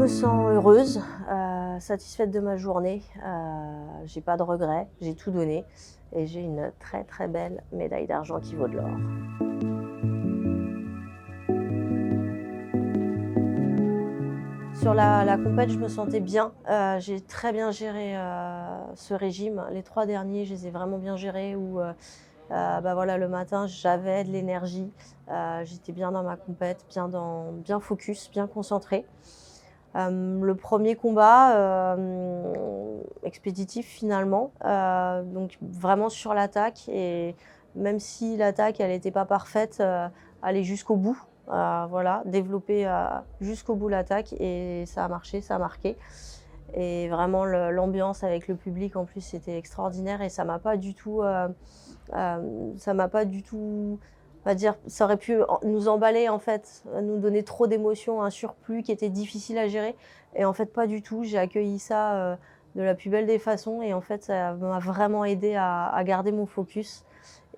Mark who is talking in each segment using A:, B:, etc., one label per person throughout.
A: me sens heureuse, satisfaite de ma journée. J'ai pas de regrets, j'ai tout donné et j'ai une très, très belle médaille d'argent qui vaut de l'or. Sur la compète, je me sentais bien. J'ai très bien géré, ce régime. Les 3 derniers, je les ai vraiment bien gérés où, bah, voilà, le matin, j'avais de l'énergie, j'étais bien dans ma compète, bien focus, bien concentrée. Le premier combat, expéditif finalement, donc vraiment sur l'attaque et même si l'attaque elle était pas parfaite, aller jusqu'au bout, voilà, développer, jusqu'au bout l'attaque et ça a marché, ça a marqué et vraiment l'ambiance avec le public en plus c'était extraordinaire et ça m'a pas du tout, on va dire, ça aurait pu nous emballer en fait, nous donner trop d'émotions, un surplus qui était difficile à gérer et en fait pas du tout. J'ai accueilli ça, de la plus belle des façons et en fait ça m'a vraiment aidée à garder mon focus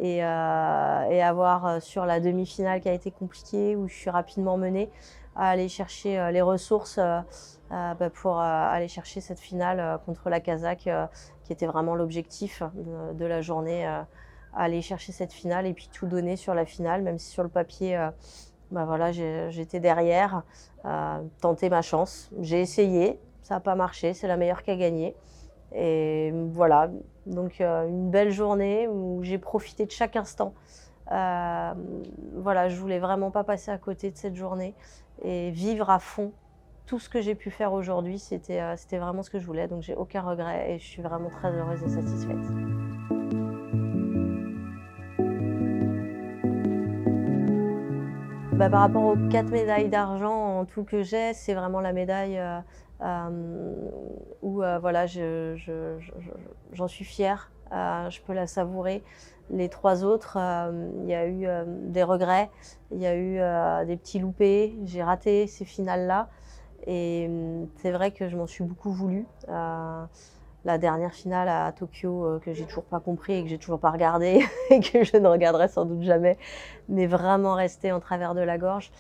A: et avoir, sur la demi-finale qui a été compliquée où je suis rapidement menée, à aller chercher, les ressources, bah, pour, aller chercher cette finale, contre la Kazakh, qui était vraiment l'objectif de la journée, aller chercher cette finale et puis tout donner sur la finale, même si sur le papier, bah, voilà, j'étais derrière, tenter ma chance. J'ai essayé, ça a pas marché, c'est la meilleure qui a gagné et voilà, donc une belle journée où j'ai profité de chaque instant. Voilà, je voulais vraiment pas passer à côté de cette journée et vivre à fond tout ce que j'ai pu faire aujourd'hui. C'était vraiment ce que je voulais, donc j'ai aucun regret et je suis vraiment très heureuse et satisfaite. Bah, par rapport aux 4 médailles d'argent en tout que j'ai, c'est vraiment la médaille, hem, où, voilà, j'en suis fière, je peux la savourer. Les 3 autres, il y a eu, des regrets, il y a eu, des petits loupés, j'ai raté ces finales-là et c'est vrai que je m'en suis beaucoup voulu. La dernière finale à Tokyo, que j'ai toujours pas compris et que j'ai toujours pas regardé et que je ne regarderai sans doute jamais, m'est vraiment restée en travers de la gorge.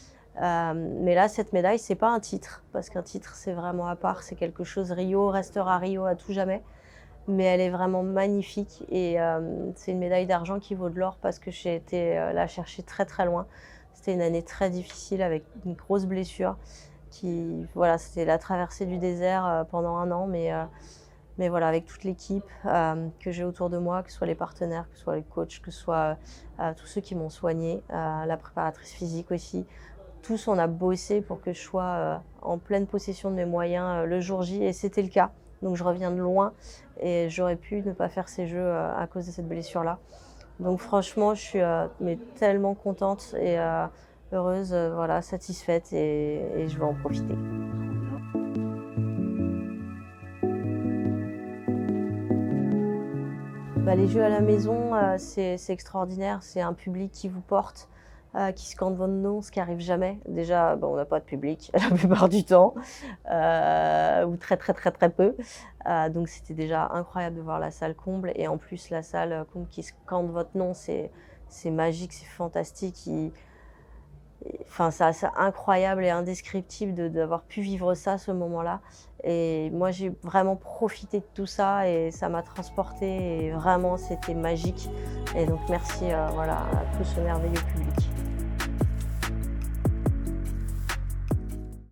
A: Mais là, cette médaille, c'est pas un titre, parce qu'un titre, c'est vraiment à part, c'est quelque chose. Rio restera Rio à tout jamais, mais elle est vraiment magnifique et c'est une médaille d'argent qui vaut de l'or parce que j'ai été, la chercher très, très loin. C'était une année très difficile avec une grosse blessure voilà, c'était la traversée du désert, pendant 1 an, mais voilà, avec toute l'équipe, que j'ai autour de moi, que ce soit les partenaires, que ce soit les coachs, que ce soit, tous ceux qui m'ont soignée, la préparatrice physique aussi. Tous, on a bossé pour que je sois, en pleine possession de mes moyens, le jour J et c'était le cas. Donc je reviens de loin et j'aurais pu ne pas faire ces jeux, à cause de cette blessure-là. Donc franchement, je suis, mais tellement contente et heureuse, voilà, satisfaite et je vais en profiter. Bah, les jeux à la maison, c'est extraordinaire. C'est un public qui vous porte, qui scande votre nom, ce qui arrive jamais. Déjà, bah, on n'a pas de public la plupart du temps, ou très, très, très, très peu. Donc c'était déjà incroyable de voir la salle comble et en plus la salle, comble qui scande votre nom, c'est magique, c'est fantastique. Enfin, c'est assez incroyable et indescriptible d'avoir pu vivre ça, ce moment-là et moi, j'ai vraiment profité de tout ça et ça m'a transportée et vraiment, c'était magique et donc merci, voilà, à tout ce merveilleux public.